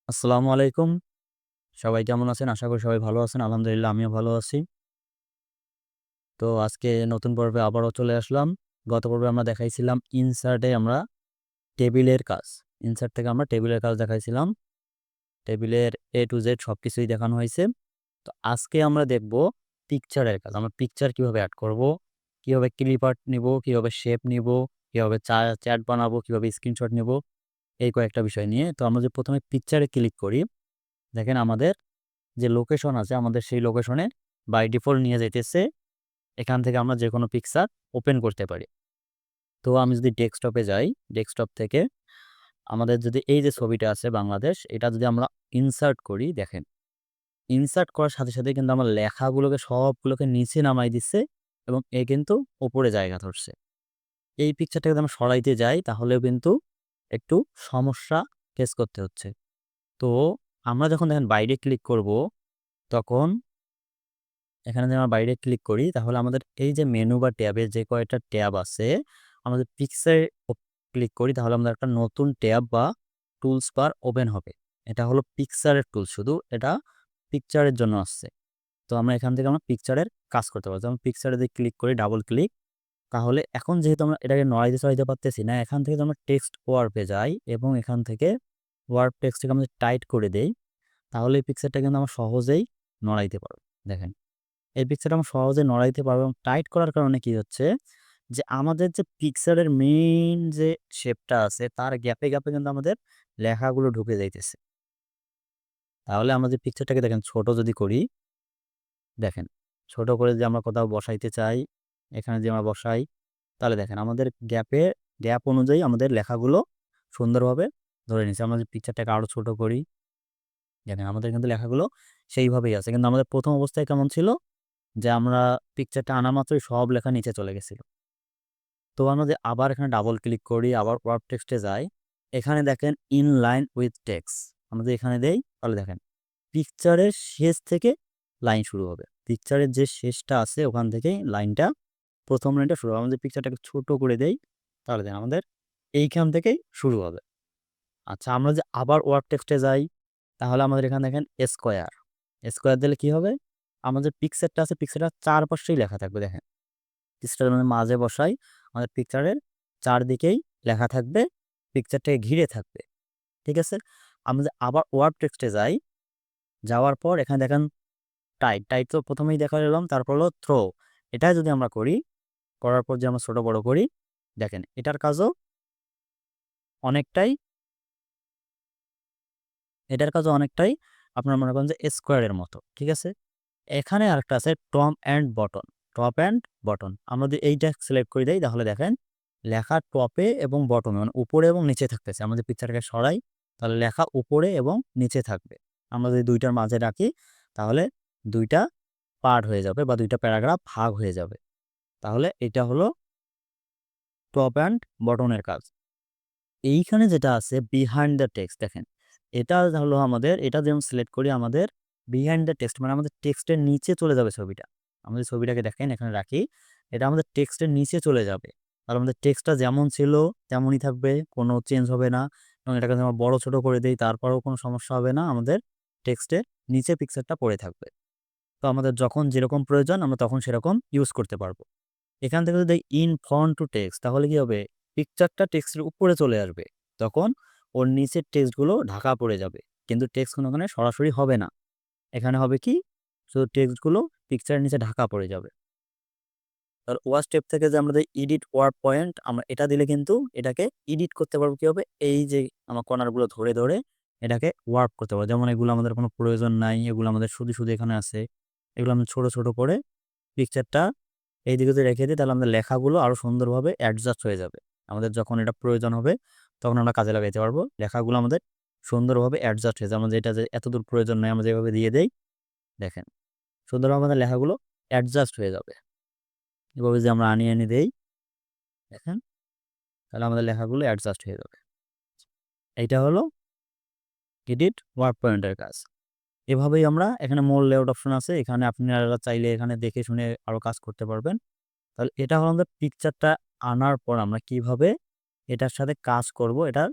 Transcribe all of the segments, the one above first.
আসসালামু আলাইকুম। সবাই কেমন আছেন? আশা করি সবাই ভালো আছেন। আলহামদুলিল্লাহ আমিও ভালো আছি। তো আজকে নতুন পর্বে আবারও চলে আসলাম। গত পর্বে আমরা দেখাইছিলাম ইনসার্টে আমরা টেবিলের কাজ। ইনসার্ট থেকে আমরা টেবিলের কাজ দেখাইছিলাম। টেবিলের A to Z সবকিছুই দেখানো হইছে। তো আজকে আমরা দেখব পিকচারের কাজ। আমরা পিকচার কিভাবে এড করব, কিভাবে ক্লিপ আর্ট নিব, কিভাবে শেপ নিব, কিভাবে চ্যাট বানাবো, কিভাবে স্ক্রিনশট নিব, এই কয়েকটা বিষয় নিয়ে। তো আমরা যে ১ম এ পিকচারে ক্লিক করি, দেখেন আমাদের যে লোকেশন আছে আমাদের সেই লোকেশনে বাই ডিফল্ট নিয়ে যাইতেছে। এখান থেকে আমরা যেকোনো পিকচার ওপেন করতে পারি। তো আমি যদি ডেস্কটপে যাই, ডেস্কটপ থেকে আমাদের যদি এই যে ছবিটা আছে বাংলাদেশ, এটা যদি আমরা ইনসার্ট করি, দেখেন ইনসার্ট করার সাথে, সাথে কিন্তু আমার লেখাগুলোকে সবগুলোকে নিচে নামাই দিচ্ছে এবং এ কিন্তু উপরে জায়গা ধরছে। এই পিকচারটা যদি আমরা সরাইতে যাই তাহলেও কিন্তু একটু সমস্যা ফেস করতে হচ্ছে। তো আমরা যখন দেখেন বাইরে ক্লিক করব, তখন এখানে যদি আমরা বাইরে ক্লিক করি তাহলে আমাদের এই যে মেনু বা ট্যাবের যে কয়টা ট্যাব আছে, আমাদের পিকচারে ক্লিক করি তাহলে আমাদের একটা নতুন ট্যাব বা টুলস বার ওপেন হবে। এটা হলো পিকচারের টুল, শুধু এটা পিকচারের জন্য আসছে। তো আমরা এখান থেকে আমরা পিকচারের কাজ করতে পারবো। যেমন পিকচারে যদি ক্লিক করি ডাবল ক্লিক, তাহলে এখন যেহেতু আমরা এটাকে নড়াইতে চড়াইতে পারতেছি না, এখান থেকে যদি আমরা টেক্সট ওয়ার্পে যাই এবং এখান থেকে ওয়ার্প টেক্সটকে আমরা টাইট করে দেই, তাহলে এই পিকচারটা কিন্তু আমরা সহজেই নড়াইতে পারবো। দেখেন এই পিকচারটা আমরা সহজে নড়াইতে পারবো এবং টাইট করার কারণে কি হচ্ছে যে আমাদের যে পিকচারের মেইন যে শেপটা আছে তার গ্যাপে গ্যাপে কিন্তু আমাদের লেখাগুলো ঢুকে যাইতেছে। তাহলে আমরা যে পিকচারটাকে দেখেন ছোট যদি করি, দেখেন ছোট করে যদি আমরা কোথাও বসাইতে চাই, এখানে যদি আমরা বসাই, তাহলে দেখেন আমাদের গ্যাপ অনুযায়ী আমাদের লেখাগুলো সুন্দরভাবে ধরে নিচ্ছে। আমরা যে পিকচারটাকে আরো ছোট করি, দেখেন আমাদের কিন্তু লেখাগুলো সেইভাবেই আছে। কিন্তু আমাদের প্রথম অবস্থায় কেমন ছিল যে আমরা পিকচারটা আনা মাত্রই সব লেখা নিচে চলে গেছিল। তো আমরা যদি আবার এখানে ডাবল ক্লিক করি, আবার ওয়ার্ড টেক্সটে যাই, এখানে দেখেন ইন লাইন উইথ টেক্সট আমরা যদি এখানে দেই, তাহলে দেখেন পিকচারের শেষ থেকে লাইন শুরু হবে। পিকচারের যে শেষটা আছে ওখান থেকেই লাইনটা, প্রথম লাইনটা শুরু হবে। আমাদের পিকচারটাকে ছোট করে দেই, তাহলে দেখেন আমাদের এইখান থেকেই শুরু হবে। আচ্ছা, আমরা যে আবার ওয়ার্ড টেক্সটে যাই, তাহলে আমাদের এখানে দেখেন স্কোয়ার। স্কোয়ার দিলে কি হবে? আমাদের পিকচারটা আছে, পিকচারটার চারপাশেই লেখা থাকবে। দেখেন পিকচারের মানে মাঝে বসাই, আমাদের পিকচারের চারদিকেই লেখা থাকবে, পিকচারটাকে ঘিরে থাকবে। ঠিক আছে? আমরা যে আবার ওয়ার্ড টেক্সটে যাই, যাওয়ার পর এখানে দেখেন টাইট তো প্রথমেই দেখা এলাম, তারপর হলো থ্রো। এটা যদি আমরা করি, করার পর যে আমরা ছোট বড় করি, দেখেন অনেকটাই এটার কাজও অনেকটাই আপনার মনে করেন যে স্কোয়ারের মতো। ঠিক আছে? এখানে আরেকটা আছে টপ অ্যান্ড বটন। আমরা যদি এইটা সিলেক্ট করে দেই, তাহলে দেখেন লেখা টপে এবং বটমে মানে উপরে এবং নিচে থাকতেছে। আমরা যদি পিকচারটাকে সরাই, তাহলে লেখা উপরে এবং নিচে থাকবে। আমরা যদি ২ টার মাঝে রাখি, তাহলে ২ টা পার্ট হয়ে যাবে বা ২ টা প্যারাগ্রাফ ভাগ হয়ে যাবে। তাহলে এটা হলো টপ অ্যান্ড বটনের কাজ। এইখানে যেটা আছে বিহাইন্ড দ্য টেক্সট, দেখেন এটা হলো আমাদের, এটা যেমন সিলেক্ট করি আমাদের বিহাইন্ড দ্য টেক্সট মানে আমাদের টেক্সটের নিচে চলে যাবে ছবিটা। আমাদের ছবিটাকে দেখেন এখানে রাখি, এটা আমাদের টেক্সটের নিচে চলে যাবে। আর আমাদের টেক্সটটা যেমন ছিল তেমনই থাকবে, কোনো চেঞ্জ হবে না। এবং এটাকে যদি আমরা বড় ছোট করে দেই তারপরেও কোনো সমস্যা হবে না, আমাদের টেক্সটের নিচে পিকচারটা পড়ে থাকবে। তো আমাদের যখন যেরকম প্রয়োজন আমরা তখন সেরকম ইউজ করতে পারবো। এখান থেকে যদি ইন ফন্ট টু টেক্সট, তাহলে কি হবে? পিকচারটা টেক্সটের উপরে চলে আসবে। তখন ওর নিচের টেক্সটগুলো ঢাকা পড়ে যাবে। কিন্তু টেক্সট কোনো ওখানে সরাসরি হবে না। এখানে হবে কি? শুধু টেক্সটগুলো পিকচারের নিচে ঢাকা পড়ে যাবে। আর ওয়াচ টেপ থেকে যে আমরা যে এডিট ওয়ার্ড পয়েন্ট আমরা এটা দিলে কিন্তু এটাকে এডিট করতে পারবো কি হবে? এই যে আমরা কর্নারগুলো ধরে, ধরে এটাকে ওয়ার্প করতে পারবো। যেমন এগুলো আমাদের কোনো প্রয়োজন নাই। এগুলো আমাদের শুধু এখানে আছে। এগুলো আমরা ছোট, ছোট করে পিকচারটা এইদিকে যদি রেখে দিই, তাহলে আমাদের লেখাগুলো আরো সুন্দরভাবে অ্যাডজাস্ট হয়ে যাবে। আমাদের যখন এটা প্রয়োজন হবে তখন আমরা কাজে লাগাইতে পারবো। লেখাগুলো আমাদের সুন্দরভাবে অ্যাডজাস্ট হয়ে যাবে। আমাদের এটা যে এতদূর প্রয়োজন নাই আমরা যেভাবে দিয়ে দেই, দেখেন সুন্দরভাবে আমাদের লেখাগুলো অ্যাডজাস্ট হয়ে যাবে। এভাবে যদি আমরা আনিয়ে দেই, দেখেন তাহলে আমাদের লেখাগুলো অ্যাডজাস্ট হয়ে যাবে। এইটা হলো এডিট ওয়ার্ড পয়েন্টের কাজ। এভাবেই আমরা এখানে মোর লেআউট অপশন আছে। এখানে আপনারা চাইলে এখানে দেখে শুনে আরো কাজ করতে পারবেন। তাহলে এটা হলো আমাদের পিকচারটা আনার পর আমরা কিভাবে এটার সাথে কাজ করব, এটার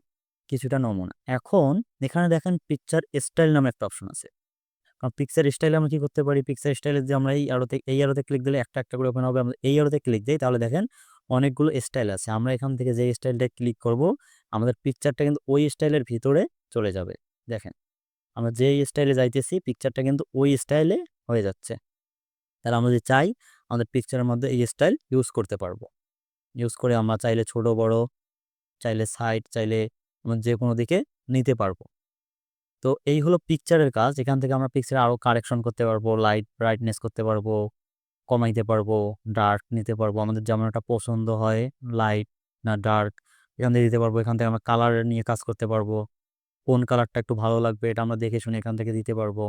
কিছুটা নমুনা। এখন এখানে দেখেন পিকচার স্টাইল নামে একটা অপশন আছে। কারণ পিকচার স্টাইলে আমরা কি করতে পারি? পিকচার স্টাইলে যে আমরা এই অ্যারোতে ক্লিক দিলে একটা করে ওপেন হবে। আমরা এই অ্যারোতে ক্লিক দেই তাহলে দেখেন অনেকগুলো স্টাইল আছে। আমরা এখান থেকে যে স্টাইলটা ক্লিক করব আমাদের পিকচারটা কিন্তু ওই স্টাইলের ভিতরে চলে যাবে। দেখেন আমরা যেই স্টাইলে যাইতেছি পিকচারটা কিন্তু ওই স্টাইলে হয়ে যাচ্ছে। তাহলে আমরা যদি চাই আমাদের পিকচারের মধ্যে এই স্টাইল ইউজ করতে পারবো। ইউজ করে আমরা চাইলে ছোট বড়, চাইলে সাইড, চাইলে আমরা যে কোনো দিকে নিতে পারবো। তো এই হলো পিকচারের কাজ। এখান থেকে আমরা পিকচারে আরও কারেকশন করতে পারবো, লাইট ব্রাইটনেস করতে পারবো, কমাইতে পারবো, ডার্ক নিতে পারবো। আমাদের যেমন একটা পছন্দ হয় লাইট না ডার্ক এখান থেকে দিতে পারবো। এখান থেকে আমরা কালার নিয়ে কাজ করতে পারবো। কোন কালারটা একটু ভালো লাগবে এটা আমরা দেখে শুনে এখান থেকে দিতে পারবো।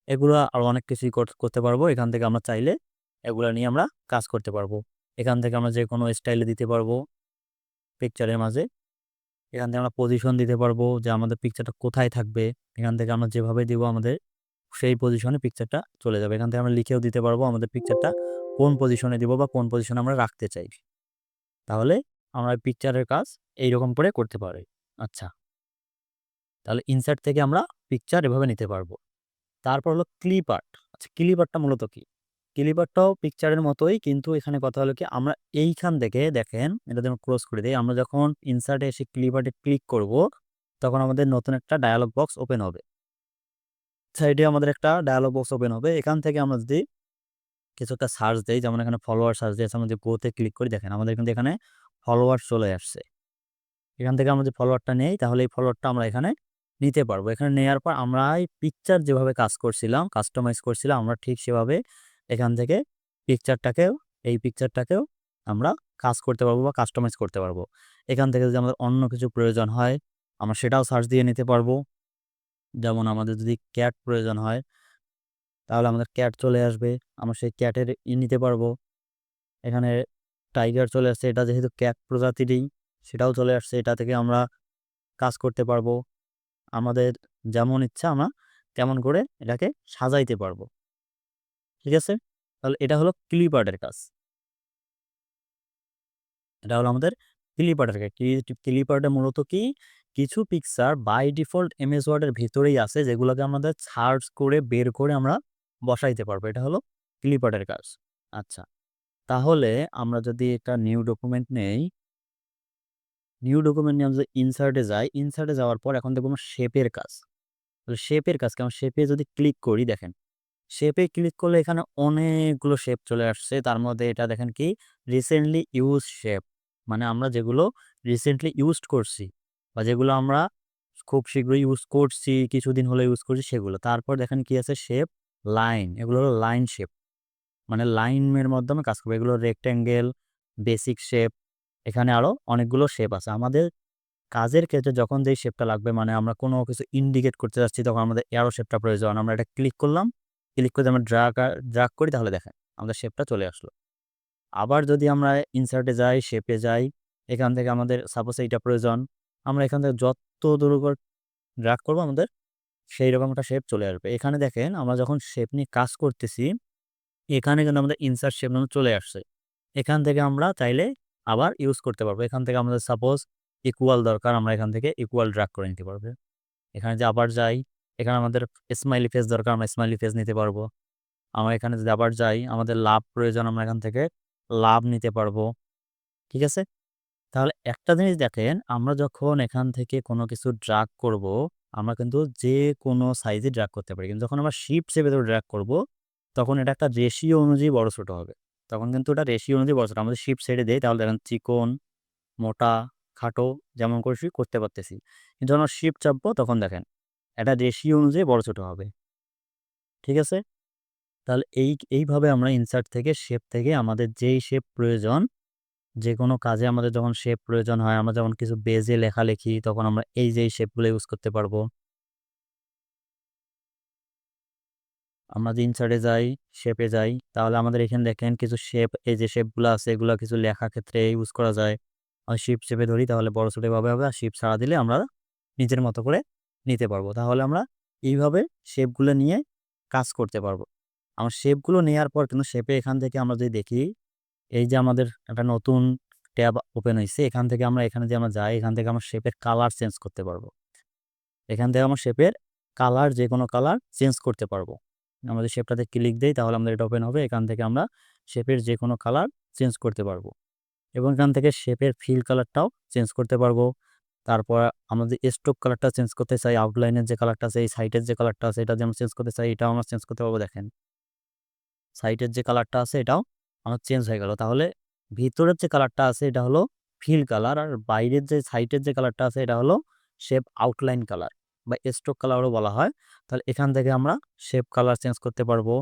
এগুলা আরও অনেক কিছুই করতে পারবো। এখান থেকে আমরা চাইলে এগুলা নিয়ে আমরা কাজ করতে পারবো। এখান থেকে আমরা যে কোনো স্টাইলে দিতে পারবো পিকচারের মাঝে। এখান থেকে আমরা পজিশন দিতে পারবো যে আমাদের পিকচারটা কোথায় থাকবে। এখান থেকে আমরা যেভাবে দিব আমাদের সেই পজিশনে পিকচারটা চলে যাবে। এখান থেকে আমরা লিখেও দিতে পারবো আমাদের পিকচারটা কোন পজিশনে দিব বা কোন পজিশনে আমরা রাখতে চাই। তাহলে আমরা পিকচারের কাজ এইরকম করে করতে পারি। আচ্ছা, তাহলে ইনসার্ট থেকে আমরা পিকচার এভাবে নিতে পারবো। তারপর হলো ক্লিপ আর্ট। আচ্ছা, ক্লিপ আর্টটা মূলত কি? ক্লিপ আর্টটাও পিকচারের মতোই, কিন্তু এখানে কথা হলো কি আমরা এইখান থেকে দেখেন এটা যখন ক্লোজ করে দিই, আমরা যখন ইনসার্টে এসে ক্লিপ আর্টে ক্লিক করব তখন আমাদের নতুন একটা ডায়ালগ বক্স ওপেন হবে। সাইডে আমাদের একটা ডায়ালগ বক্স ওপেন হবে। এখান থেকে আমরা যদি কিছু একটা সার্চ দেই, যেমন এখানে ফলোয়ার সার্চ দিয়েছে, আমরা যদি গোতে ক্লিক করি দেখেন আমাদের কিন্তু এখানে ফলোয়ার চলে আসছে। এখান থেকে আমরা যদি ফলোয়ারটা নেই তাহলে এই ফলোয়ারটা আমরা এখানে নিতে পারবো। এখানে নেওয়ার পর আমরা এই পিকচার যেভাবে কাজ করছিলাম, কাস্টমাইজ করছিলাম, আমরা ঠিক সেভাবে এখান থেকে এই পিকচারটাকেও আমরা কাজ করতে পারবো বা কাস্টমাইজ করতে পারবো। এখান থেকে যদি আমাদের অন্য কিছু প্রয়োজন হয় আমরা সেটাও সার্চ দিয়ে নিতে পারবো। যেমন আমাদের যদি ক্যাট প্রয়োজন হয় তাহলে আমাদের ক্যাট চলে আসবে, আমরা সেই ক্যাটের নিতে পারবো। এখানে টাইগার চলে আসছে, এটা যেহেতু ক্যাট প্রজাতিরই সেটাও চলে আসছে, এটা থেকে আমরা কাজ করতে পারবো। আমাদের যেমন ইচ্ছা আমরা তেমন করে এটাকে সাজাইতে পারবো। ঠিক আছে? তাহলে এটা হলো ক্লিপ আর্টের কাজ। এটা হলো আমাদের ক্লিপ আর্টের কাজ। ক্লিপ আর্টে মূলত কি কিছু পিকচার বাই ডিফল্ট এমএস ওয়ার্ডের ভিতরেই আছে যেগুলোকে আমাদের সার্চ করে বের করে আমরা বসাইতে পারবো। এটা হলো ক্লিপ আর্টের কাজ। আচ্ছা, তাহলে আমরা যদি একটা নিউ ডকুমেন্ট নেই, নিউ ডকুমেন্ট নিয়ে আমরা যদি ইনসার্টে যাই, ইনসার্টে যাওয়ার পর এখন দেখবো আমরা শেপের কাজ। তাহলে শেপের কাজ কেমন? শেপে যদি ক্লিক করি দেখেন শেপে ক্লিক করলে এখানে অনেকগুলো শেপ চলে আসছে। তার মধ্যে এটা দেখেন কি রিসেন্টলি ইউজ শেপ, মানে আমরা যেগুলো রিসেন্টলি ইউজড করছি বা যেগুলো আমরা খুব শীঘ্রই ইউজ করছি, কিছুদিন হলো ইউজ করছি সেগুলো। তারপর দেখেন কি আছে শেপ, লাইন। এগুলো হলো লাইন শেপ, মানে লাইনের মাধ্যমে কাজ করবে। এগুলো রেক্ট্যাঙ্গেল, বেসিক শেপ, এখানে আরও অনেকগুলো শেপ আছে। আমাদের কাজের ক্ষেত্রে যখন যেই শেপটা লাগবে, মানে আমরা কোনো কিছু ইন্ডিকেট করতে যাচ্ছি তখন আমাদের অ্যারো শেপটা প্রয়োজন। আমরা এটা ক্লিক করলাম, ক্লিক করে আমরা ড্রাগ করি তাহলে দেখেন আমাদের শেপটা চলে আসলো। আবার যদি আমরা ইনসার্টে যাই, শেপে যাই, এখান থেকে আমাদের সাপোজ এইটা প্রয়োজন, আমরা এখান থেকে যত দূর উপর ড্রাগ করবো আমাদের সেই রকম একটা শেপ চলে আসবে। এখানে দেখেন আমরা যখন শেপ নিয়ে কাজ করতেছি এখানে কিন্তু আমাদের ইনসার্ট শেপ নামে চলে আসছে। এখান থেকে আমরা চাইলে আবার ইউজ করতে পারবো। এখান থেকে আমাদের সাপোজ ইকুয়াল দরকার, আমরা এখান থেকে ইকুয়াল ড্রাগ করে নিতে পারবো। এখানে যে আবার যাই, এখানে আমাদের স্মাইলি ফেস দরকার, আমরা স্মাইলি ফেস নিতে পারবো। আমরা এখানে যদি আবার যাই, আমাদের লাভ প্রয়োজন, আমরা এখান থেকে লাভ নিতে পারবো। ঠিক আছে? তাহলে একটা জিনিস দেখেন, আমরা যখন এখান থেকে কোনো কিছু ড্রাগ করব, আমরা কিন্তু যে কোনো সাইজে ড্রাগ করতে পারি। কিন্তু যখন আমরা শিফট চেপে ধরে ড্রাগ করব, তখন এটা একটা রেশিও অনুযায়ী বড় ছোট হবে। তখন কিন্তু এটা রেশিও অনুযায়ী বড় ছোট। আমরা যদি শিফট ছেড়ে দেই তাহলে দেখেন চিকন, মোটা, খাটো যেমন খুশি করতে পারতেছি। কিন্তু যখন আমরা শিফট চাপবো তখন দেখেন এটা রেশিও অনুযায়ী বড় ছোট হবে। ঠিক আছে? তাহলে এইভাবে আমরা ইনসার্ট থেকে শেপ থেকে আমাদের যেই শেপ প্রয়োজন, যেকোনো কাজে আমাদের যখন শেপ প্রয়োজন হয়, আমরা যখন কিছু বেজে লেখালেখি তখন আমরা এই শেপগুলো ইউজ করতে পারবো। আমরা যদি ইনসার্টে যাই, শেপে যাই, তাহলে আমাদের এখানে দেখেন কিছু শেপ, এই যে শেপগুলো আছে এগুলো কিছু লেখার ক্ষেত্রে ইউজ করা যায়। শিফট চেপে ধরি তাহলে বড় ছোট এভাবে হবে, আর শিফট ছাড়া দিলে আমরা নিজের মতো করে নিতে পারবো। তাহলে আমরা এইভাবে শেপগুলো নিয়ে কাজ করতে পারবো। আমার শেপগুলো নেওয়ার পর কিন্তু শেপে এখান থেকে আমরা যদি দেখি, এই যে আমাদের একটা নতুন ট্যাব ওপেন হয়েছে। এখান থেকে আমরা এখানে যে আমরা যাই, এখান থেকে আমরা শেপের কালার চেঞ্জ করতে পারবো। এখান থেকে আমরা শেপের কালার যে কোনো কালার চেঞ্জ করতে পারবো। আমাদের শেপটাতে ক্লিক দেই, তাহলে আমাদের এটা ওপেন হবে। এখান থেকে আমরা শেপের যে কোনো কালার চেঞ্জ করতে পারবো এবং এখান থেকে শেপের ফিল কালারটাও চেঞ্জ করতে পারবো। তারপর আমরা যে স্ট্রোক কালারটা চেঞ্জ করতে চাই, আউটলাইনের যে কালারটা আছে, এই সাইটের যে কালারটা আছে, এটা যে আমরা চেঞ্জ করতে চাই, এটাও আমরা চেঞ্জ করতে পারবো। দেখেন সাইটের যে কালারটা আছে এটাও আমার চেঞ্জ হয়ে গেল। তাহলে ভিতরের যে কালারটা আছে এটা হলো ফিল কালার, আর বাইরের যে সাইটের যে কালারটা আছে এটা হলো শেপ আউটলাইন কালার বা স্ট্রোক কালারও বলা হয়। তাহলে এখান থেকে আমরা শেপ কালার চেঞ্জ করতে পারবো,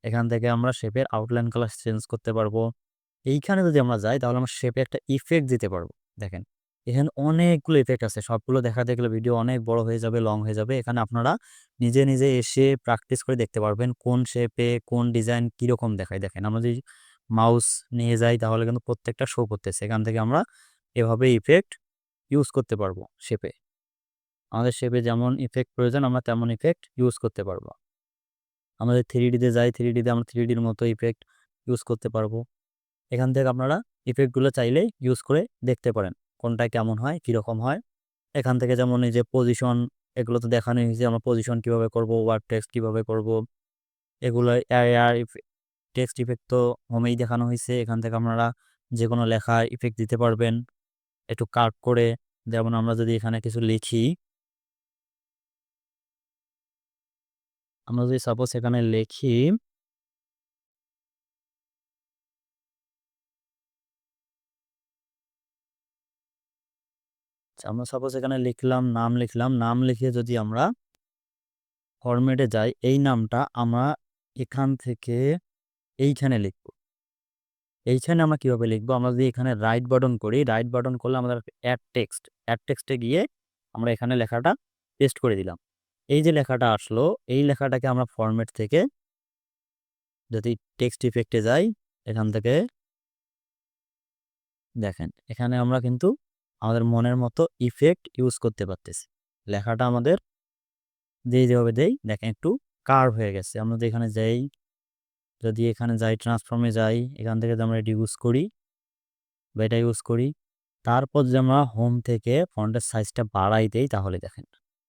এখান থেকে আমরা শেপের আউটলাইন কালার চেঞ্জ করতে পারবো। এইখানে যদি আমরা যাই তাহলে আমরা শেপে একটা ইফেক্ট দিতে পারবো। দেখেন এখানে অনেকগুলো ইফেক্ট আছে, সবগুলো দেখাতে গেলে ভিডিও অনেক বড় হয়ে যাবে, লং হয়ে যাবে। এখানে আপনারা নিজে নিজে এসে প্র্যাকটিস করে দেখতে পারবেন কোন শেপে কোন ডিজাইন কীরকম দেখায়। দেখেন আমরা যদি মাউস নিয়ে যাই তাহলে কিন্তু প্রত্যেকটা শো করতেছে। এখান থেকে আমরা এভাবে ইফেক্ট ইউজ করতে পারবো শেপে। আমাদের শেপে যেমন ইফেক্ট প্রয়োজন আমরা তেমন ইফেক্ট ইউজ করতে পারবো। আমাদের 3D-তে যাই, 3D-তে আমরা 3Dর মতো ইফেক্ট ইউজ করতে পারবো। এখান থেকে আপনারা ইফেক্টগুলো চাইলে ইউজ করে দেখতে পারেন কোনটা কেমন হয়, কীরকম হয়। এখান থেকে যেমন এই যে পজিশন, এগুলো তো দেখানো হয়েছে আমরা পজিশন কীভাবে করবো, ওয়ার্ড টেক্সট কীভাবে করবো, এগুলো এআর টেক্সট ইফেক্ট তো হোমেই দেখানো হয়েছে। এখান থেকে আপনারা যে কোনো লেখার ইফেক্ট দিতে পারবেন একটু কাট করে। যেমন আমরা যদি এখানে কিছু লিখি, আমরা যদি সাপোজ এখানে লিখি, আমরা সাপোজ এখানে লিখলাম, নাম লিখে যদি আমরা ফরম্যাটে যাই, এই নামটা আমরা এখান থেকে এইখানে লিখব। এইখানে আমরা কীভাবে লিখবো, আমরা যদি এখানে রাইট বাটন করি, রাইট বাটন করলে আমাদের অ্যাড টেক্সটে গিয়ে আমরা এখানে লেখাটা পেস্ট করে দিলাম। এই যে লেখাটা আসলো, এই লেখাটাকে আমরা ফরম্যাট থেকে যদি টেক্সট ইফেক্টে যাই, এখান থেকে দেখেন এখানে আমরা কিন্তু আমাদের মনের মতো ইফেক্ট ইউজ করতে পারতেছি। লেখাটা আমাদের যেভাবে দেই দেখেন একটু কার্ভ হয়ে গেছে। আমরা যদি এখানে যাই ট্রান্সফর্মে যাই, এখান থেকে যদি আমরা এটি ইউজ করি বা এটা ইউজ করি, তারপর যদি আমরা হোম থেকে ফন্টের সাইজটা বাড়াই দেই, তাহলে দেখেন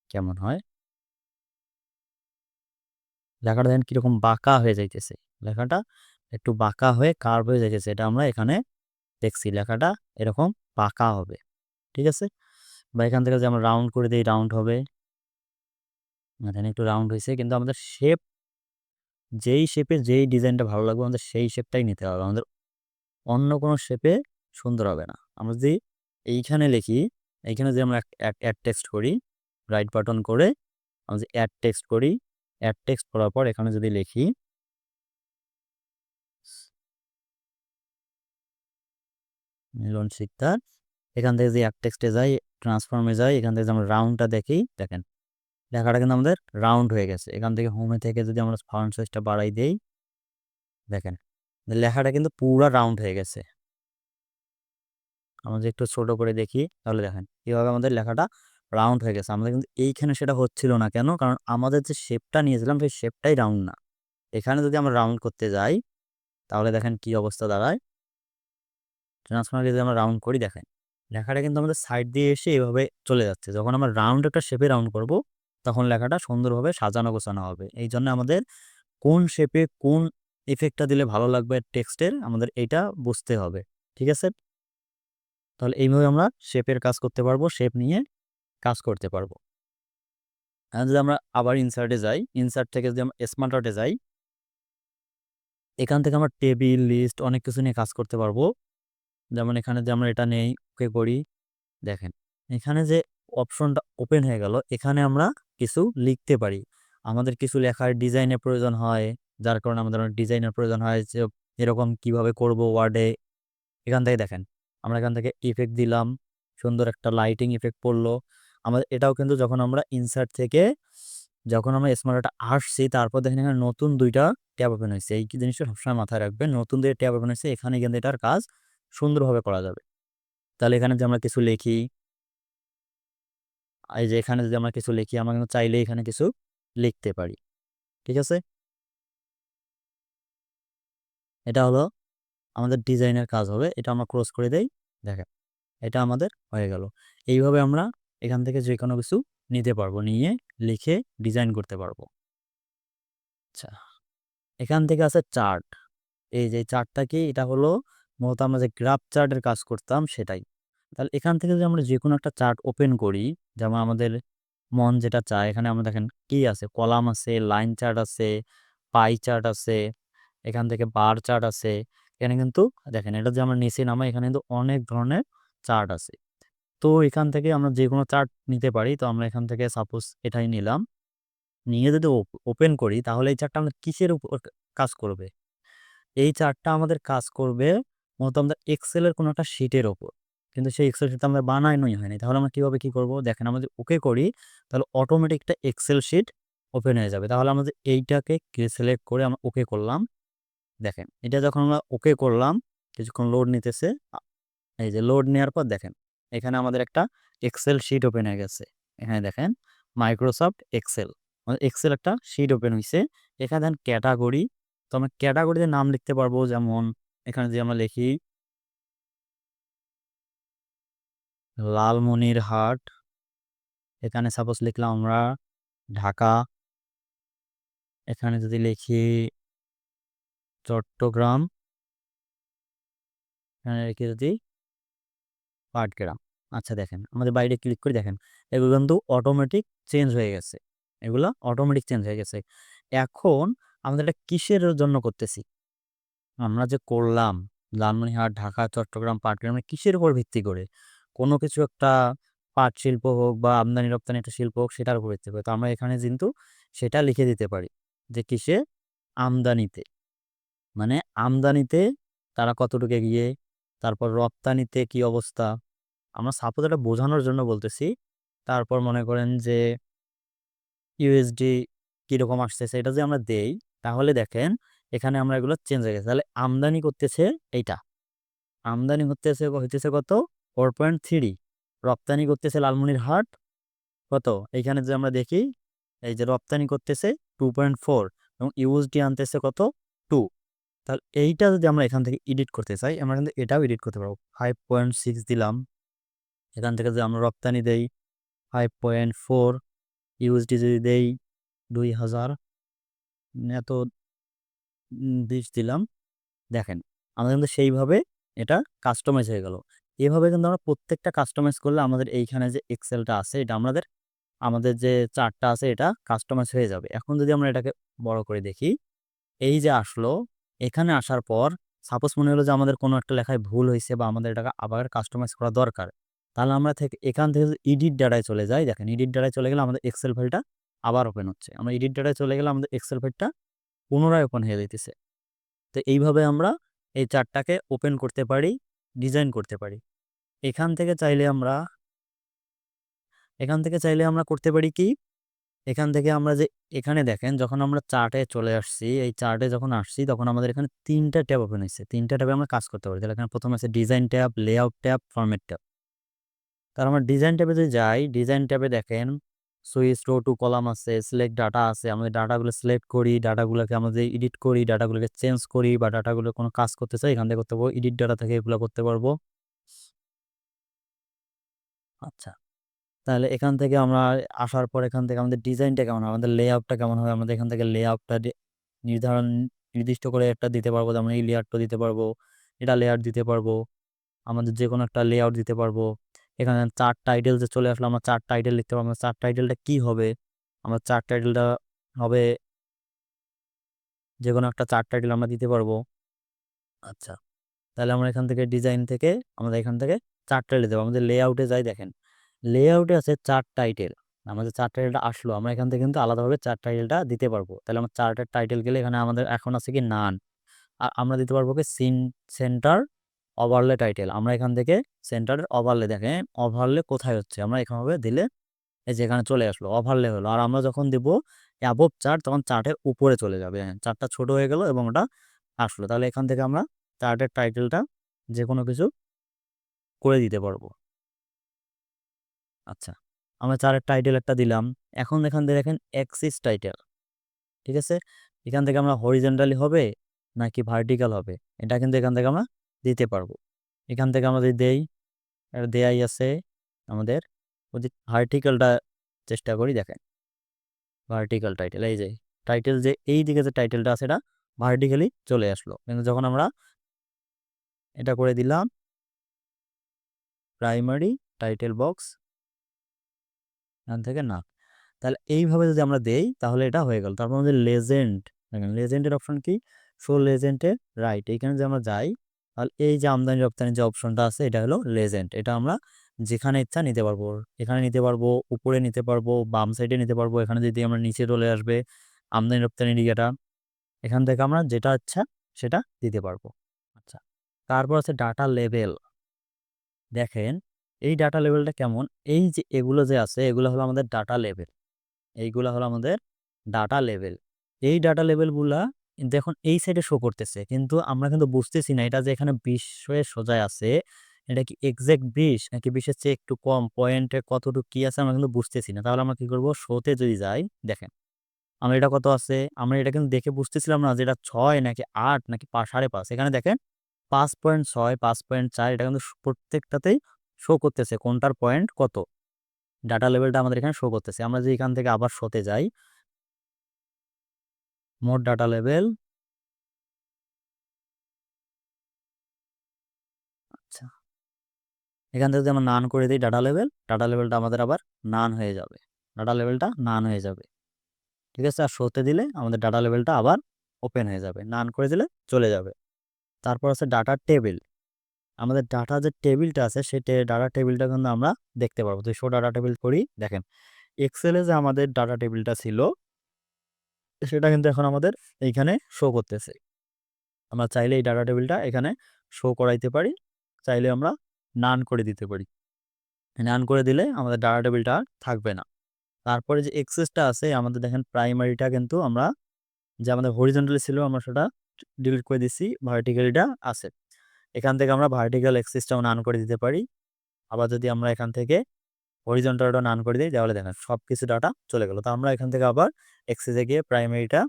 কেমন হয়। লেখাটা দেখেন কীরকম বাঁকা হয়ে যাইতেছে, লেখাটা একটু বাঁকা হয়ে কার্ভ হয়ে যাইতেছে। এটা আমরা এখানে দেখছি লেখাটা এরকম বাঁকা হবে, ঠিক আছে। বা এখান থেকে যদি আমরা রাউন্ড করে দিই, রাউন্ড হবে। এখানে একটু রাউন্ড হয়েছে, কিন্তু আমাদের শেপ যেই শেপে যেই ডিজাইনটা ভালো লাগবে আমাদের সেই শেপটাই নিতে হবে। আমাদের অন্য কোনো শেপে সুন্দর হবে না। আমরা যদি এইখানে লিখি, এইখানে যদি আমরা অ্যাড টেক্সট করি, রাইট বাটন করে আমরা যদি অ্যাড টেক্সট করি, অ্যাড টেক্সট করার পর এখানে যদি লিখি মিলন শিকদার, এখান থেকে যদি অ্যাড টেক্সটে যাই, ট্রান্সফর্মে যাই, এখান থেকে যদি আমরা রাউন্ডটা দেখি, দেখেন লেখাটা কিন্তু আমাদের রাউন্ড হয়ে গেছে। এখান থেকে হোমে থেকে যদি আমরা ফন্ট সাইজটা বাড়াই দেই, দেখেন লেখাটা কিন্তু পুরা রাউন্ড হয়ে গেছে। আমরা যদি একটু ছোট করে দেখি তাহলে দেখেন কীভাবে আমাদের লেখাটা রাউন্ড হয়ে গেছে। আমাদের কিন্তু এইখানে সেটা হচ্ছিল না, কেন? কারণ আমাদের যে শেপটা নিয়েছিলাম সেই শেপটাই রাউন্ড না। এখানে যদি আমরা রাউন্ড করতে যাই তাহলে দেখেন কি অবস্থা দাঁড়ায়। ট্রান্সফর্মার যদি আমরা রাউন্ড করি, দেখেন লেখাটা কিন্তু আমাদের সাইড দিয়ে এসে এভাবে চলে যাচ্ছে। যখন আমরা রাউন্ড একটা শেপে রাউন্ড করব তখন লেখাটা সুন্দরভাবে সাজানো গোছানো হবে। এই জন্য আমাদের কোন শেপে কোন ইফেক্টটা দিলে ভালো লাগবে টেক্সটের, আমাদের এইটা বুঝতে হবে, ঠিক আছে। তাহলে এইভাবে আমরা শেপের কাজ করতে পারবো, শেপ নিয়ে কাজ করতে পারবো। আর যদি আমরা আবার ইনসার্টে যাই, ইনসার্ট থেকে যদি আমরা স্মার্ট আর্টে যাই, এখান থেকে আমরা টেবিল, লিস্ট অনেক কিছু নিয়ে কাজ করতে পারবো। যেমন এখানে যে আমরা এটা নেই, ওকে করি, দেখেন এখানে যে অপশনটা ওপেন হয়ে গেল, এখানে আমরা কিছু লিখতে পারি। আমাদের কিছু লেখার ডিজাইনের প্রয়োজন হয়, যার কারণে আমাদের ডিজাইনের প্রয়োজন হয় যে এরকম কিভাবে করব ওয়ার্ডে। এখান থেকে দেখেন আমরা এখান থেকে ইফেক্ট দিলাম, সুন্দর একটা লাইটিং ইফেক্ট পড়লো। আমাদের এটাও কিন্তু যখন আমরা ইনসার্ট থেকে যখন আমরা স্মার্ট আসছি, তারপর দেখেন এখানে নতুন 2টা ট্যাব ওপেন হয়েছে। এই জিনিসটা সবসময় মাথায় রাখবেন, নতুন 2টা ট্যাব ওপেন হয়েছে, এখানে কিন্তু এটার কাজ সুন্দরভাবে করা যাবে। তাহলে এখানে যে আমরা কিছু লিখি, এই যে এখানে যদি আমরা কিছু লিখি, আমরা কিন্তু চাইলে এখানে কিছু লিখতে পারি, ঠিক আছে। এটা হলো আমাদের ডিজাইনের কাজ হবে। এটা আমরা ক্লোজ করে দেই। দেখেন এটা আমাদের হয়ে গেল। এইভাবে আমরা এখান থেকে যেকোনো কিছু নিতে পারবো, নিয়ে লিখে ডিজাইন করতে পারবো। আচ্ছা, এখান থেকে আছে চার্ট। এই যে চার্টটা কি, এটা হলো মূলত আমরা যে গ্রাফ চার্টের কাজ করতাম সেটাই। তাহলে এখান থেকে যদি আমরা যেকোনো একটা চার্ট ওপেন করি, যেমন আমাদের মন যেটা চায়, এখানে আমরা দেখেন কি আছে, কলাম আছে, লাইন চার্ট আছে, পাই চার্ট আছে, এখান থেকে বার চার্ট আছে। এখানে কিন্তু দেখেন এটা যে আমরা নিচে নামাই, এখানে কিন্তু অনেক ধরনের চার্ট আছে। তো এখান থেকে আমরা যেকোনো চার্ট নিতে পারি। তো আমরা এখান থেকে সাপোজ এটাই নিলাম, নিয়ে যদি ওপেন করি তাহলে এই চার্টটা আমাদের কিসের উপর কাজ করবে? এই চার্টটা আমাদের কাজ করবে মূলত আমাদের এক্সেলের কোনো একটা শিটের ওপর। কিন্তু সেই এক্সেল শিটটা আমাদের বানানোই হয়নি। তাহলে আমরা কিভাবে কি করব? দেখেন আমরা যদি ওকে করি তাহলে অটোমেটিক একটা এক্সেল শিট ওপেন হয়ে যাবে। তাহলে আমরা যে এইটাকে সিলেক্ট করে আমরা ওকে করলাম। দেখেন এটা যখন আমরা ওকে করলাম, কিছুক্ষণ লোড নিতেছে। এই যে লোড নেওয়ার পর দেখেন এখানে আমাদের একটা এক্সেল শিট ওপেন হয়ে গেছে। এখানে দেখেন মাইক্রোসফট এক্সেল, আমাদের এক্সেল একটা শিট ওপেন হয়েছে। এখানে দেখেন ক্যাটাগরি। তো আমরা ক্যাটাগরিতে নাম লিখতে পারবো, যেমন এখানে যদি আমরা লিখি লালমনিরহাট, এখানে সাপোজ লিখলাম আমরা ঢাকা, এখানে যদি লিখি চট্টগ্রাম, এখানে লিখি যদি পাটগ্রাম। আচ্ছা দেখেন আমাদের বাইরে ক্লিক করে দেখেন এগুলো কিন্তু অটোমেটিক চেঞ্জ হয়ে গেছে। এগুলো অটোমেটিক চেঞ্জ হয়ে গেছে। এখন আমাদের এটা কিসের জন্য করতেছি? আমরা যে করলাম লালমনিরহাট, ঢাকা, চট্টগ্রাম, পাটগ্রাম, কিসের উপর ভিত্তি করে? কোনো কিছু একটা পাট শিল্প হোক বা আমদানি রপ্তানি একটা শিল্প হোক, সেটার উপর ভিত্তি করে। তো আমরা এখানে কিন্তু সেটা লিখে দিতে পারি যে কিসে, আমদানিতে। মানে আমদানিতে তারা কতটুকু এগিয়ে, তারপর রপ্তানিতে কি অবস্থা। আমরা সাপোজ এটা বোঝানোর জন্য বলতেছি। তারপর মনে করেন যে ইউএসডি কিরকম আসতেছে, এটা যদি আমরা দেই তাহলে দেখেন এখানে আমরা এগুলো চেঞ্জ হয়ে গেছে। তাহলে আমদানি করতেছে এইটা, আমদানি হইতেছে কত, 4.3। রপ্তানি করতেছে লালমনিরহাট কত, এইখানে যে আমরা দেখি এই যে রপ্তানি করতেছে 2.4, এবং ইউএসডি আনতেছে কত, 2। তাহলে এইটা যদি আমরা এখান থেকে এডিট করতে চাই, আমরা কিন্তু এটাও এডিট করতে পারবো। 5.6 দিলাম, এখান থেকে যদি আমরা রপ্তানি দেই 5.4, ইউএসডি যদি দেই 2000, এত 20 দিলাম। দেখেন আমাদের কিন্তু সেইভাবে এটা কাস্টমাইজ হয়ে গেল। এভাবে কিন্তু আমরা প্রত্যেকটা কাস্টমাইজ করলে আমাদের এইখানে যে এক্সেলটা আছে, এটা আমাদের আমাদের যে চার্টটা আছে এটা কাস্টমাইজ হয়ে যাবে। এখন যদি আমরা এটাকে বড় করে দেখি, এই যে আসলো, এখানে আসার পর সাপোজ মনে হলো যে আমাদের কোনো একটা লেখায় ভুল হয়েছে বা আমাদের এটাকে আবার কাস্টমাইজ করা দরকার। তাহলে আমরা এখান থেকে যদি এডিট ডাটায় চলে যাই, দেখেন এডিট ডাটায় চলে গেলে আমাদের এক্সেল ফাইলটা আবার ওপেন হচ্ছে। আমরা এডিট ডাটায় চলে গেলে আমাদের এক্সেল ফাইলটা পুনরায় ওপেন হয়ে যেতেছে। তো এইভাবে আমরা এই চার্টটাকে ওপেন করতে পারি, ডিজাইন করতে পারি। এখান থেকে চাইলে আমরা এখান থেকে চাইলে আমরা করতে পারি কি, এখান থেকে আমরা যে এখানে দেখেন যখন আমরা চার্টে চলে আসছি, এই চার্টে যখন আসছি তখন আমাদের এখানে 3টা ট্যাব ওপেন হয়েছে। 3টা ট্যাবে আমরা কাজ করতে পারি। তাহলে এখানে প্রথমে আছে design tab, layout tab, format tab. তার আমরা ডিজাইন ট্যাবে যদি যাই, ডিজাইন ট্যাবে দেখেন সুইচ রো টু কলাম আছে, সিলেক্ট ডাটা আছে। আমাদের ডাটাগুলো সিলেক্ট করি, ডাটাগুলোকে আমাদের এডিট করি, ডাটাগুলোকে চেঞ্জ করি, বা ডাটাগুলো কোনো কাজ করতে চাই এখান থেকে করতে পারবো। এডিট ডাটা থেকে এগুলো করতে পারবো। আচ্ছা, তাহলে এখান থেকে আমরা আসার পর এখান থেকে আমাদের ডিজাইনটা কেমন হবে, আমাদের লেআউটটা কেমন হবে, আমাদের এখান থেকে লেআউটটা নির্দিষ্ট করে একটা দিতে পারবো। যেমন এই লেয়ারটা দিতে পারবো, এটা লেয়ার দিতে পারবো, আমাদের যে কোনো একটা লেআউট দিতে পারবো। এখানে চার্ট টাইটেল যে চলে আসলো, আমরা চার্ট টাইটেল লিখতে পারবো। চার্ট টাইটেলটা কি হবে, আমরা চার্ট টাইটেলটা হবে যে কোনো একটা চার্ট টাইটেল আমরা দিতে পারবো। আচ্ছা, তাহলে আমরা এখান থেকে ডিজাইন থেকে আমাদের এখান থেকে চার্ট টাইটেল দেবো। আমাদের লেআউটে যাই, দেখেন লেআউটে আছে চার্ট টাইটেল। আমাদের চার্ট টাইটেলটা আসলো, আমরা এখান থেকে কিন্তু আলাদাভাবে চার্ট টাইটেলটা দিতে পারবো। তাহলে আমার চার্টের টাইটেল গেলে এখানে আমাদের এখন আছে কি নান, আর আমরা দিতে পারবো কি সেন্টার ওভারলে টাইটেল। আমরা এখান থেকে সেন্টারের ওভারলে, দেখেন ওভারলে কোথায় হচ্ছে, আমরা এখানে দিলে এই যে এখানে চলে আসলো, ওভারলে হলো। আর আমরা যখন দিব অ্যাবভ চার্ট, তখন চার্টের উপরে চলে যাবে। হ্যাঁ, চার্টটা ছোট হয়ে গেল এবং ওটা আসলো। তাহলে এখান থেকে আমরা চার্টের টাইটেলটা যে কোনো কিছু করে দিতে পারবো। আচ্ছা, আমরা চার্টের টাইটেল একটা দিলাম। এখন এখান থেকে দেখেন অ্যাক্সিস টাইটেল, ঠিক আছে। এখান থেকে আমরা হরিজন্টালি হবে নাকি ভার্টিক্যাল হবে, এটা কিন্তু এখান থেকে আমরা দিতে পারবো। এখান থেকে আমরা যদি দেই, দেয়াই আছে আমাদের, যদি ভার্টিক্যালটা চেষ্টা করি, দেখেন ভার্টিক্যাল টাইটেল, এই যে টাইটেল, যে এই দিকে যে টাইটেলটা আছে এটা ভার্টিক্যালি চলে আসলো। কিন্তু যখন আমরা এটা করে দিলাম প্রাইমারি টাইটেল বক্স, এখান থেকে না, তাহলে এইভাবে যদি আমরা দেই তাহলে এটা হয়ে গেল। তারপর আমাদের লেজেন্ড, দেখেন লেজেন্ডের অপশন কি, শো লেজেন্ডের রাইট, এইখানে যে আমরা যাই তাহলে এই যে আমদানি রপ্তানি যে অপশনটা আছে এটা হলো লেজেন্ড। এটা আমরা যেখানে ইচ্ছা নিতে পারবো, এখানে নিতে পারবো, উপরে নিতে পারবো, বাম সাইডে নিতে পারবো, এখানে যদি আমরা নিচে চলে আসবে আমদানি রপ্তানির ইয়েটা, এখান থেকে আমরা যেটা ইচ্ছা সেটা দিতে পারবো। আচ্ছা, তারপর আছে ডাটা লেভেল। দেখেন এই ডাটা লেভেলটা কেমন, এই যে এগুলো যে আছে এগুলো হলো আমাদের ডাটা লেভেল, এইগুলা হলো আমাদের ডাটা লেভেল। এই ডাটা লেভেলগুলা দেখুন এই সাইডে শো করতেছে, কিন্তু আমরা কিন্তু বুঝতেছি না এটা যে এখানে 20 হয়ে সোজায় আছে, এটা কি এক্সাক্ট 20 নাকি 20-এর চেয়ে একটু কম, পয়েন্টে কতটুকু কি আছে আমরা কিন্তু বুঝতেছি না। তাহলে আমরা কি করব, শোতে যদি যাই, দেখেন আমরা এটা কত আছে, আমরা এটা কিন্তু দেখে বুঝতেছিলাম না যে এটা 6 নাকি 8 নাকি 5.5। এখানে দেখেন 5.6, 5.4, এটা কিন্তু প্রত্যেকটাতেই শো করতেছে কোনটার পয়েন্ট কত, ডাটা লেভেলটা আমাদের এখানে শো করতেছে। আমরা যদি এখান থেকে আবার শোতে যাই, মোট ডাটা লেভেল, আচ্ছা এখান থেকে যদি আমরা নান করে দিই ডাটা লেভেল, ডাটা লেভেলটা আমাদের আবার নান হয়ে যাবে, ডাটা লেভেলটা নান হয়ে যাবে, ঠিক আছে। আর শোতে দিলে আমাদের ডাটা লেভেলটা আবার ওপেন হয়ে যাবে, নান করে দিলে চলে যাবে। তারপর আছে ডাটা টেবিল, আমাদের ডাটা যে টেবিলটা আছে সেই ডাটা টেবিলটা কিন্তু আমরা দেখতে পারবো। তো শো ডাটা টেবিল করি, দেখেন এক্সেলে যে আমাদের ডাটা টেবিলটা ছিল সেটা কিন্তু এখন আমাদের এইখানে শো করতেছে। আমরা চাইলে এই ডাটা টেবিলটা এখানে শো করাইতে পারি, চাইলে আমরা নান করে দিতে পারি, নান করে দিলে আমাদের ডাটা টেবিলটা আর থাকবে না। তারপরে যে এক্সেসটা আছে আমাদের, দেখেন প্রাইমারিটা কিন্তু আমরা, যে আমাদের হরিজন্টালি ছিল আমরা সেটা ডিলিট করে দিচ্ছি, ভার্টিক্যালিটা আছে। এখান থেকে আমরা ভার্টিক্যাল এক্সেসটাও নান করে দিতে পারি। আবার যদি আমরা এখান থেকে হরিজন্টালটা নান করে দিই তাহলে দেখেন সব কিছু ডাটা চলে গেল। তো আমরা এখান থেকে আবার এক্সেসে গিয়ে প্রাইমারিটা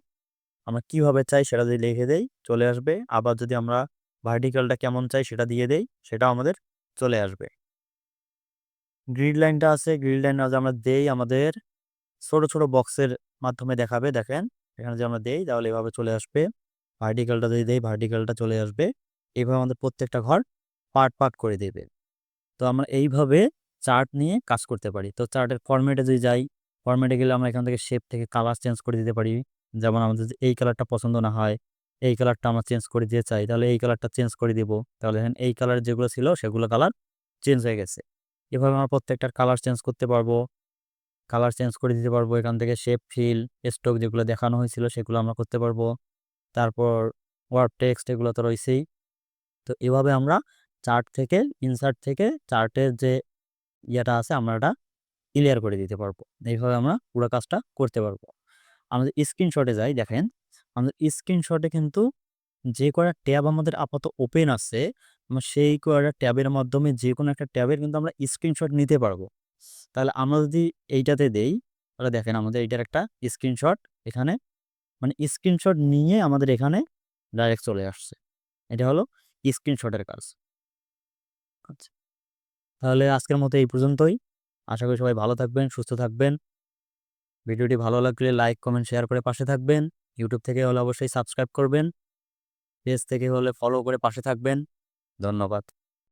আমরা কিভাবে চাই সেটা যদি লিখে দেই চলে আসবে। আবার যদি আমরা ভার্টিক্যালটা কেমন চাই সেটা দিয়ে দেই, সেটাও আমাদের চলে আসবে। গ্রিড লাইনটা আছে, গ্রিড লাইন যে আমরা দেই আমাদের ছোট ছোট বক্সের মাধ্যমে দেখাবে, দেখেন এখানে যে আমরা দেই তাহলে এভাবে চলে আসবে। ভার্টিক্যালটা যদি দেই ভার্টিক্যালটা চলে আসবে, এইভাবে আমাদের প্রত্যেকটা ঘর পার্ট পার্ট করে দেবে। তো আমরা এইভাবে চার্ট নিয়ে কাজ করতে পারি। তো চার্টের ফরম্যাটে যদি যাই, ফরম্যাটে গেলে আমরা এখান থেকে শেপ থেকে কালার চেঞ্জ করে দিতে পারি। যেমন আমাদের যদি এই কালারটা পছন্দ না হয়, এই কালারটা আমরা চেঞ্জ করে দিতে চাই, তাহলে এই কালারটা চেঞ্জ করে দিব। তাহলে দেখেন এই কালার যেগুলো ছিল সেগুলো কালার চেঞ্জ হয়ে গেছে। এভাবে আমরা প্রত্যেকটার কালার চেঞ্জ করতে পারবো, কালার চেঞ্জ করে দিতে পারবো। এখান থেকে শেপ, ফিল, স্ট্রোক যেগুলো দেখানো হয়েছিল সেগুলো আমরা করতে পারবো। তারপর ওয়ার্ড টেক্সট এগুলো তো রয়েছেই। তো এভাবে আমরা চার্ট থেকে, ইনসার্ট থেকে চার্টের যে ইয়েটা আছে আমরা এটা ক্লিয়ার করে দিতে পারবো। এইভাবে আমরা পুরো কাজটা করতে পারবো। আমাদের স্ক্রিনশটে যাই, দেখেন আমাদের স্ক্রিনশটে কিন্তু যে কয়টা ট্যাব আমাদের আপাতত ওপেন আছে, আমরা সেই কয়টা ট্যাবের মাধ্যমে যে কোনো একটা ট্যাবের কিন্তু আমরা স্ক্রিনশট নিতে পারবো। তাহলে আমরা যদি এইটাতে দেই তাহলে দেখেন আমাদের এইটার একটা স্ক্রিনশট এখানে, মানে স্ক্রিনশট নিয়ে আমাদের এখানে ডাইরেক্ট চলে আসছে। এটা হলো স্ক্রিনশটের কাজ। আচ্ছা, তাহলে আজকের মতো এই পর্যন্তই। আশা করি সবাই ভালো থাকবেন, সুস্থ থাকবেন। ভিডিওটি ভালো লাগলে লাইক, কমেন্ট, শেয়ার করে পাশে থাকবেন। ইউটিউব থেকে হলে অবশ্যই সাবস্ক্রাইব করবেন, পেজ থেকে হলে ফলো করে পাশে থাকবেন। ধন্যবাদ।